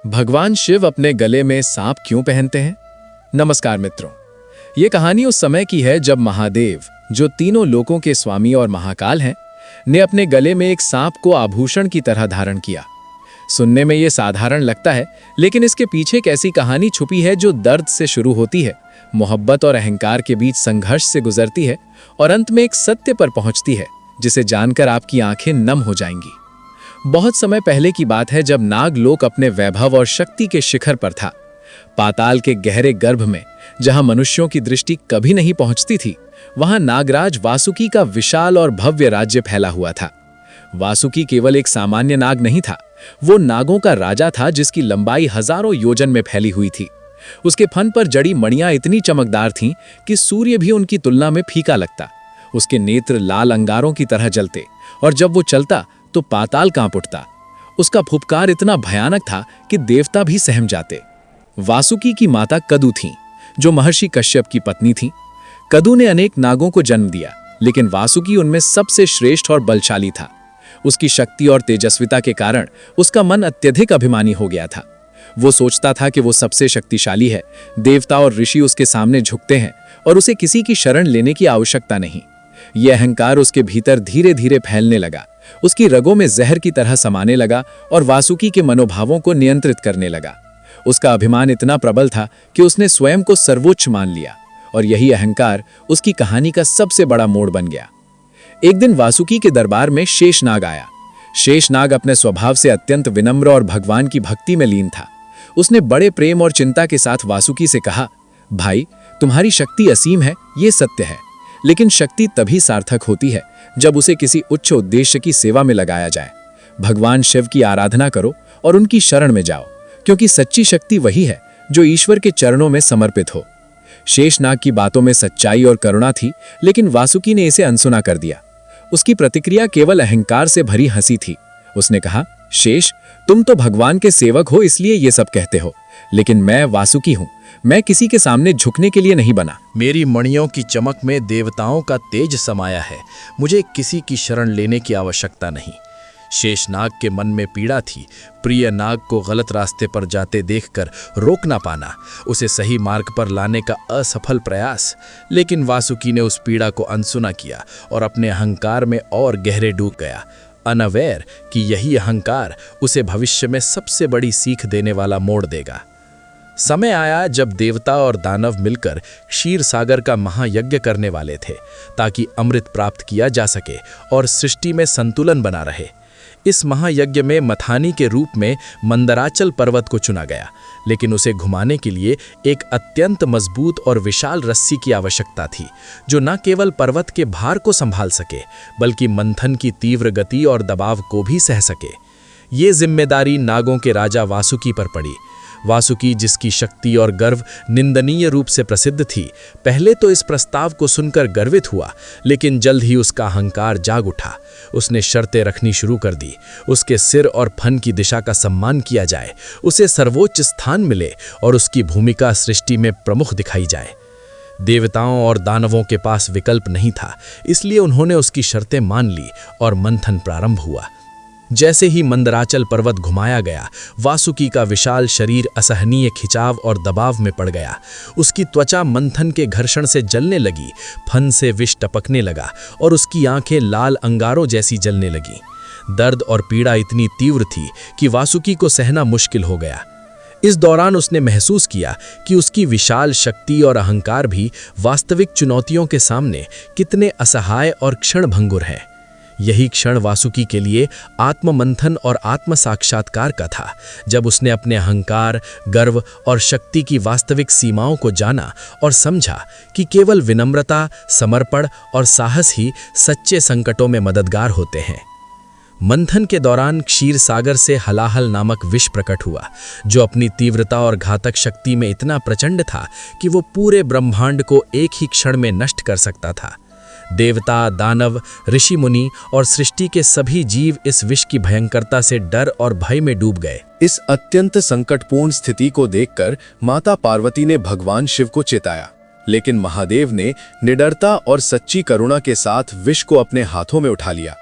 भगवान शिव अपने गले में सांप क्यों पहनते हैं? नमस्कार मित्रों, ये कहानी उस समय की है जब महादेव, जो तीनों लोकों के स्वामी और महाकाल हैं, ने अपने गले में एक सांप को आभूषण की तरह धारण किया। सुनने में ये साधारण लगता है, लेकिन इसके पीछे एक ऐसी कहानी छुपी है जो दर्द से शुरू होती है, मोहब्बत और अहंकार के बीच संघर्ष से गुजरती है और अंत में एक सत्य पर पहुंचती है जिसे जानकर आपकी आंखें नम हो जाएंगी। बहुत समय पहले की बात है जब नागलोक अपने वैभव और शक्ति के शिखर पर था। पाताल के गहरे गर्भ में, जहां मनुष्यों की दृष्टि कभी नहीं पहुंचती थी, वहां नागराज वासुकी का विशाल और भव्य राज्य फैला हुआ था। वासुकी केवल एक सामान्य नाग नहीं था, वो नागों का राजा था जिसकी लंबाई हजारों योजन में फैली हुई थी। उसके फन पर जड़ी मणियां इतनी चमकदार थीं कि सूर्य भी उनकी तुलना में फीका लगता। उसके नेत्र लाल अंगारों की तरह जलते और जब वो चलता तो पाताल कांप उठता। उसका फुफकार इतना भयानक था कि देवता भी सहम जाते। वासुकी की माता कदु थीं, जो महर्षि कश्यप की पत्नी थीं। कदु ने अनेक नागों को जन्म दिया, लेकिन वासुकी उनमें सबसे श्रेष्ठ और बलशाली था। उसकी शक्ति और तेजस्विता के कारण उसका मन अत्यधिक अभिमानी हो गया था। वो सोचता था कि वो सबसे शक्तिशाली है, देवता और ऋषि उसके सामने झुकते हैं और उसे किसी की शरण लेने की आवश्यकता नहीं। यह अहंकार उसके भीतर धीरे धीरे फैलने लगा, उसकी रगों में जहर की तरह समाने लगा और वासुकी के मनोभावों को नियंत्रित करने लगा। उसका अभिमान इतना प्रबल था कि उसने स्वयं को सर्वोच्च मान लिया और यही अहंकार उसकी कहानी का सबसे बड़ा मोड़ बन गया। एक दिन वासुकी के दरबार में शेषनाग आया। शेषनाग अपने स्वभाव से अत्यंत विनम्र और भगवान की भक्ति में लीन था। उसने बड़े प्रेम और चिंता के साथ वासुकी से कहा, भाई, तुम्हारी शक्ति असीम है, ये सत्य है, लेकिन शक्ति तभी सार्थक होती है जब उसे किसी उच्च उद्देश्य की सेवा में लगाया जाए। भगवान शिव की आराधना करो और उनकी शरण में जाओ, क्योंकि सच्ची शक्ति वही है जो ईश्वर के चरणों में समर्पित हो। शेषनाग की बातों में सच्चाई और करुणा थी, लेकिन वासुकी ने इसे अनसुना कर दिया। उसकी प्रतिक्रिया केवल अहंकार से भरी हंसी थी। उसने कहा, शेष, तुम तो भगवान के सेवक हो इसलिए ये सब कहते हो, लेकिन मैं वासुकी हूं। मैं किसी के सामने झुकने के लिए नहीं बना। मेरी मणियों की चमक में देवताओं का तेज समाया है। मुझे किसी की शरण लेने की आवश्यकता नहीं। शेषनाग के मन में पीड़ा थी, प्रिय नाग को गलत रास्ते पर जाते देखकर रोक ना पाना, उसे सही मार्ग पर लाने का असफल प्रयास। लेकिन वासुकी ने उस पीड़ा को अनसुना किया और अपने अहंकार में और गहरे डूब गया, अनअवेयर कि यही अहंकार उसे भविष्य में सबसे बड़ी सीख देने वाला मोड़ देगा। समय आया जब देवता और दानव मिलकर क्षीर सागर का महायज्ञ करने वाले थे, ताकि अमृत प्राप्त किया जा सके और सृष्टि में संतुलन बना रहे। इस महायज्ञ में मथानी के रूप में मंदराचल पर्वत को चुना गया, लेकिन उसे घुमाने के लिए एक अत्यंत मजबूत और विशाल रस्सी की आवश्यकता थी, जो न केवल पर्वत के भार को संभाल सके, बल्कि मंथन की तीव्र गति और दबाव को भी सह सके। ये जिम्मेदारी नागों के राजा वासुकी पर पड़ी। वासुकी, जिसकी शक्ति और गर्व निंदनीय रूप से प्रसिद्ध थी, पहले तो इस प्रस्ताव को सुनकर गर्वित हुआ, लेकिन जल्द ही उसका अहंकार जाग उठा। उसने शर्तें रखनी शुरू कर दी। उसके सिर और फन की दिशा का सम्मान किया जाए, उसे सर्वोच्च स्थान मिले और उसकी भूमिका सृष्टि में प्रमुख दिखाई जाए। देवताओं और दानवों के पास विकल्प नहीं था, इसलिए उन्होंने उसकी शर्तें मान ली और मंथन प्रारंभ हुआ। जैसे ही मंदराचल पर्वत घुमाया गया, वासुकी का विशाल शरीर असहनीय खिंचाव और दबाव में पड़ गया। उसकी त्वचा मंथन के घर्षण से जलने लगी, फन से विष टपकने लगा और उसकी आंखें लाल अंगारों जैसी जलने लगी। दर्द और पीड़ा इतनी तीव्र थी कि वासुकी को सहना मुश्किल हो गया। इस दौरान उसने महसूस किया कि उसकी विशाल शक्ति और अहंकार भी वास्तविक चुनौतियों के सामने कितने असहाय और क्षणभंगुर हैं। यही क्षण वासुकी के लिए आत्ममंथन और आत्म साक्षात्कार का था, जब उसने अपने अहंकार, गर्व और शक्ति की वास्तविक सीमाओं को जाना और समझा कि केवल विनम्रता, समर्पण और साहस ही सच्चे संकटों में मददगार होते हैं। मंथन के दौरान क्षीर सागर से हलाहल नामक विष प्रकट हुआ, जो अपनी तीव्रता और घातक शक्ति में इतना प्रचंड था कि वो पूरे ब्रह्मांड को एक ही क्षण में नष्ट कर सकता था। देवता, दानव, ऋषि मुनि और सृष्टि के सभी जीव इस विष की भयंकरता से डर और भय में डूब गए। इस अत्यंत संकटपूर्ण स्थिति को देखकर माता पार्वती ने भगवान शिव को चेताया, लेकिन महादेव ने निडरता और सच्ची करुणा के साथ विष को अपने हाथों में उठा लिया।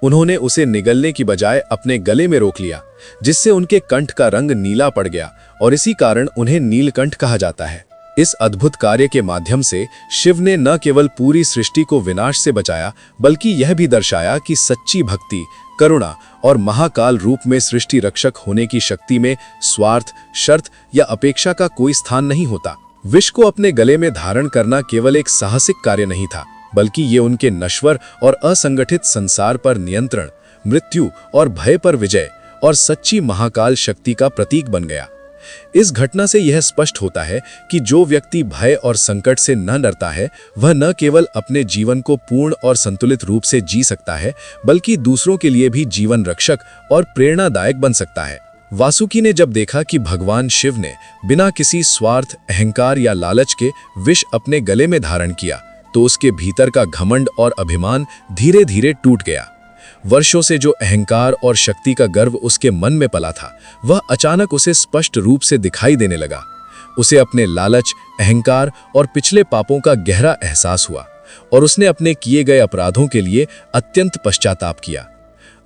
उन्होंने उसे निगलने की बजाय अपने गले में रोक लिया, जिससे उनके कंठ का रंग नीला पड़ गया और इसी कारण उन्हें नीलकंठ कहा जाता है। इस अद्भुत कार्य के माध्यम से शिव ने न केवल पूरी सृष्टि को विनाश से बचाया, बल्कि यह भी दर्शाया कि सच्ची भक्ति, करुणा और महाकाल रूप में सृष्टि रक्षक होने की शक्ति में स्वार्थ, शर्त या अपेक्षा का कोई स्थान नहीं होता। विष को अपने गले में धारण करना केवल एक साहसिक कार्य नहीं था, बल्कि ये उनके नश्वर और असंगठित संसार पर नियंत्रण, मृत्यु और भय पर विजय और सच्ची महाकाल शक्ति का प्रतीक बन गया। इस घटना से यह स्पष्ट होता है कि जो व्यक्ति भय और संकट से न डरता है, वह न केवल अपने जीवन को पूर्ण और संतुलित रूप से जी सकता है, बल्कि दूसरों के लिए भी जीवन रक्षक और प्रेरणादायक बन सकता है। वासुकी ने जब देखा कि भगवान शिव ने बिना किसी स्वार्थ, अहंकार या लालच के विष अपने गले में धारण किया, तो उसके भीतर का घमंड और अभिमान धीरे धीरे टूट गया। वर्षों से जो अहंकार और शक्ति का गर्व उसके मन में पला था, वह अचानक उसे स्पष्ट रूप से दिखाई देने लगा। उसे अपने लालच, अहंकार और पिछले पापों का गहरा एहसास हुआ और उसने अपने किए गए अपराधों के लिए अत्यंत पश्चाताप किया।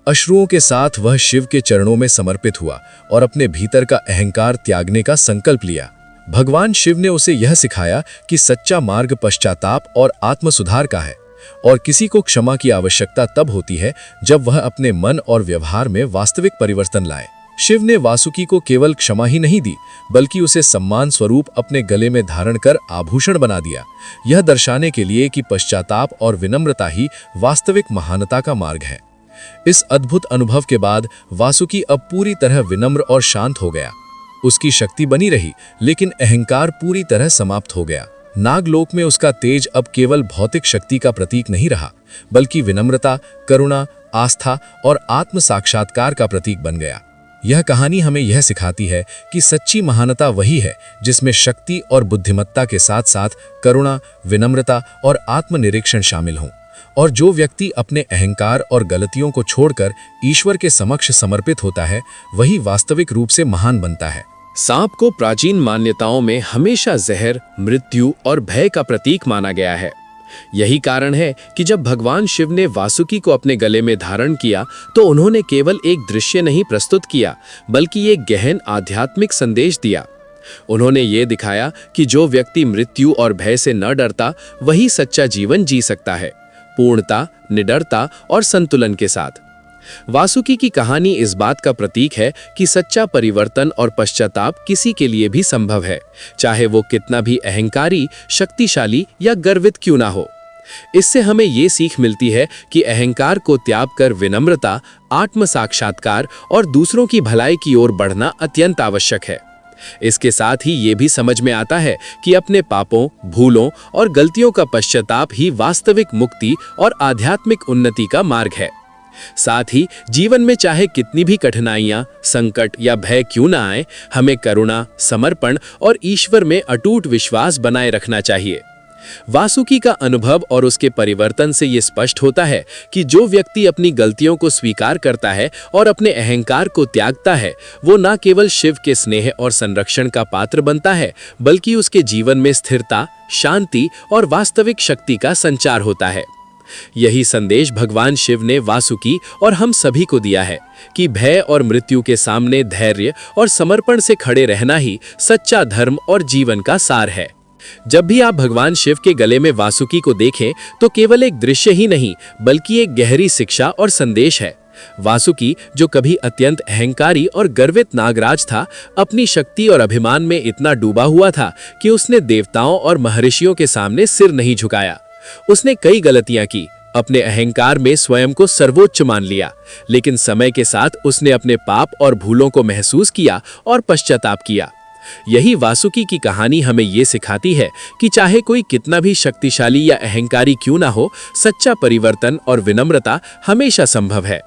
अश्रुओं के साथ वह शिव के चरणों में समर्पित हुआ और अपने भीतर का अहंकार त्यागने का संकल्प लिया। भगवान शिव ने उसे यह सिखाया कि सच्चा मार्ग पश्चाताप और आत्मसुधार का है और किसी को क्षमा की आवश्यकता तब होती है जब वह अपने मन और व्यवहार में वास्तविक परिवर्तन लाए। शिव ने वासुकी को केवल क्षमा ही नहीं दी, बल्कि उसे सम्मान स्वरूप अपने गले में धारण कर आभूषण बना दिया, यह दर्शाने के लिए कि पश्चाताप और विनम्रता ही वास्तविक महानता का मार्ग है। इस अद्भुत अनुभव के बाद वासुकी अब पूरी तरह विनम्र और शांत हो गया। उसकी शक्ति बनी रही, लेकिन अहंकार पूरी तरह समाप्त हो गया। नागलोक में उसका तेज अब केवल भौतिक शक्ति का प्रतीक नहीं रहा, बल्कि विनम्रता, करुणा, आस्था और आत्म साक्षात्कार का प्रतीक बन गया। यह कहानी हमें यह सिखाती है कि सच्ची महानता वही है जिसमें शक्ति और बुद्धिमत्ता के साथ साथ करुणा, विनम्रता और आत्मनिरीक्षण शामिल हों। और जो व्यक्ति अपने अहंकार और गलतियों को छोड़कर ईश्वर के समक्ष समर्पित होता है, वही वास्तविक रूप से महान बनता है। सांप को प्राचीन मान्यताओं में हमेशा जहर, मृत्यु और भय का प्रतीक माना गया है। यही कारण है कि जब भगवान शिव ने वासुकी को अपने गले में धारण किया, तो उन्होंने केवल एक दृश्य नहीं प्रस्तुत किया, बल्कि एक गहन आध्यात्मिक संदेश दिया। उन्होंने ये दिखाया कि जो व्यक्ति मृत्यु और भय से न डरता, वही सच्चा जीवन जी सकता है, पूर्णता, निडरता और संतुलन के साथ। वासुकी की कहानी इस बात का प्रतीक है कि सच्चा परिवर्तन और पश्चाताप किसी के लिए भी संभव है, चाहे वो कितना भी अहंकारी, शक्तिशाली या गर्वित क्यों ना हो। इससे हमें ये सीख मिलती है कि अहंकार को त्याग कर विनम्रता, आत्म साक्षात्कार और दूसरों की भलाई की ओर बढ़ना अत्यंत आवश्यक है। इसके साथ ही ये भी समझ में आता है कि अपने पापों, भूलों और गलतियों का पश्चाताप ही वास्तविक मुक्ति और आध्यात्मिक उन्नति का मार्ग है। साथ ही जीवन में चाहे कितनी भी कठिनाइयां, संकट या भय क्यों ना आए, हमें करुणा, समर्पण और ईश्वर में अटूट विश्वास बनाए रखना चाहिए। वासुकी का अनुभव और उसके परिवर्तन से ये स्पष्ट होता है कि जो व्यक्ति अपनी गलतियों को स्वीकार करता है और अपने अहंकार को त्यागता है, वो न केवल शिव के स्नेह और संरक्षण का पात्र बनता है, बल्कि उसके जीवन में स्थिरता, शांति और वास्तविक शक्ति का संचार होता है। यही संदेश भगवान शिव ने वासुकी और हम सभी को दिया है कि भय और मृत्यु के सामने धैर्य और समर्पण से खड़े रहना ही सच्चा धर्म और जीवन का सार है। जब भी आप भगवान शिव के गले में वासुकी को देखें, तो केवल एक दृश्य ही नहीं, बल्कि एक गहरी शिक्षा और संदेश है। वासुकी, जो कभी अत्यंत अहंकारी और गर्वित नागराज था, अपनी शक्ति और अभिमान में इतना डूबा हुआ था कि उसने देवताओं और महर्षियों के सामने सिर नहीं झुकाया। उसने कई गलतियां की, अपने अहंकार में स्वयं को सर्वोच्च मान लिया, लेकिन समय के साथ उसने अपने पाप और भूलों को महसूस किया और पश्चाताप किया। यही वासुकी की कहानी हमें ये सिखाती है कि चाहे कोई कितना भी शक्तिशाली या अहंकारी क्यों ना हो, सच्चा परिवर्तन और विनम्रता हमेशा संभव है।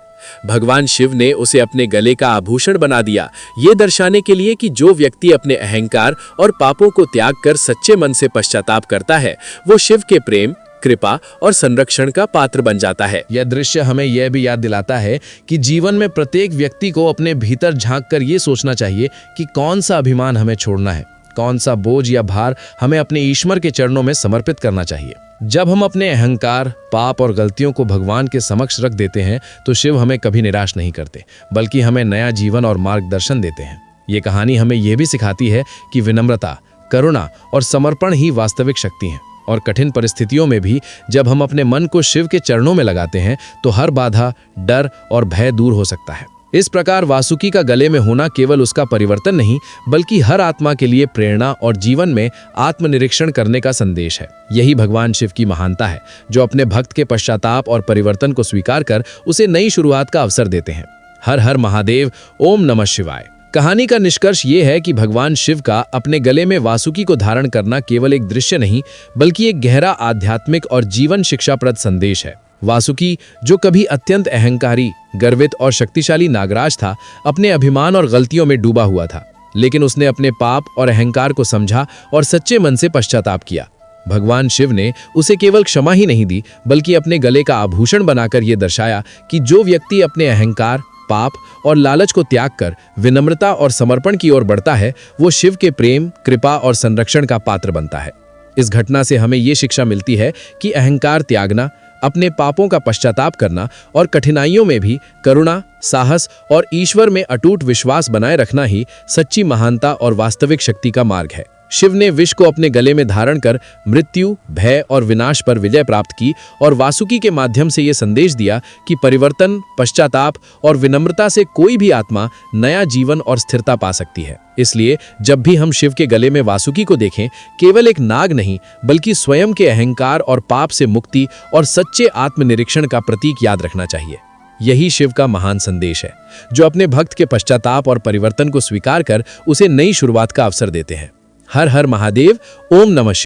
भगवान शिव ने उसे अपने गले का आभूषण बना दिया, ये दर्शाने के लिए कि जो व्यक्ति अपने अहंकार और पापों को त्याग कर सच्चे मन से पश्चाताप करता है, वो शिव के प्रेम, कृपा और संरक्षण का पात्र बन जाता है। यह दृश्य हमें यह भी याद दिलाता है कि जीवन में प्रत्येक व्यक्ति को अपने भीतर झांक कर ये सोचना चाहिए कि कौन सा अभिमान हमें छोड़ना है, कौन सा बोझ या भार हमें अपने ईश्वर के चरणों में समर्पित करना चाहिए। जब हम अपने अहंकार, पाप और गलतियों को भगवान के समक्ष रख देते हैं तो शिव हमें कभी निराश नहीं करते, बल्कि हमें नया जीवन और मार्गदर्शन देते हैं। ये कहानी हमें यह भी सिखाती है कि विनम्रता, करुणा और समर्पण ही वास्तविक शक्ति हैं। और कठिन परिस्थितियों में भी जब हम अपने मन को शिव के चरणों में लगाते हैं तो हर बाधा, डर और भय दूर हो सकता है। इस प्रकार वासुकी का गले में होना केवल उसका परिवर्तन नहीं, बल्कि हर आत्मा के लिए प्रेरणा और जीवन में आत्मनिरीक्षण करने का संदेश है। यही भगवान शिव की महानता है, जो अपने भक्त के पश्चाताप और परिवर्तन को स्वीकार कर उसे नई शुरुआत का अवसर देते हैं। हर हर महादेव, ओम नमः शिवाय। कहानी का निष्कर्ष ये है कि भगवान शिव का अपने गले में वासुकी को धारण करना केवल एक दृश्य नहीं, बल्कि एक गहरा आध्यात्मिक और जीवन शिक्षाप्रद संदेश है। वासुकी, जो कभी अत्यंत अहंकारी, गर्वित और शक्तिशाली नागराज था, अपने अभिमान और गलतियों में डूबा हुआ था, लेकिन उसने अपने पाप और अहंकार को समझा और सच्चे मन से पश्चाताप किया। भगवान शिव ने उसे केवल क्षमा ही नहीं दी, बल्कि अपने गले का आभूषण बनाकर यह दर्शाया कि जो व्यक्ति अपने अहंकार, पाप और लालच को त्याग कर विनम्रता और समर्पण की ओर बढ़ता है, वो शिव के प्रेम, कृपा और संरक्षण का पात्र बनता है। इस घटना से हमें ये शिक्षा मिलती है कि अहंकार त्यागना, अपने पापों का पश्चाताप करना और कठिनाइयों में भी करुणा, साहस और ईश्वर में अटूट विश्वास बनाए रखना ही सच्ची महानता और वास्तविक शक्ति का मार्ग है। शिव ने विष को अपने गले में धारण कर मृत्यु, भय और विनाश पर विजय प्राप्त की और वासुकी के माध्यम से यह संदेश दिया कि परिवर्तन, पश्चाताप और विनम्रता से कोई भी आत्मा नया जीवन और स्थिरता पा सकती है। इसलिए जब भी हम शिव के गले में वासुकी को देखें, केवल एक नाग नहीं, बल्कि स्वयं के अहंकार और पाप से मुक्ति और सच्चे आत्मनिरीक्षण का प्रतीक याद रखना चाहिए। यही शिव का महान संदेश है, जो अपने भक्त के पश्चाताप और परिवर्तन को स्वीकार कर उसे नई शुरुआत का अवसर देते हैं। हर हर महादेव, ओम नमः शिवाय।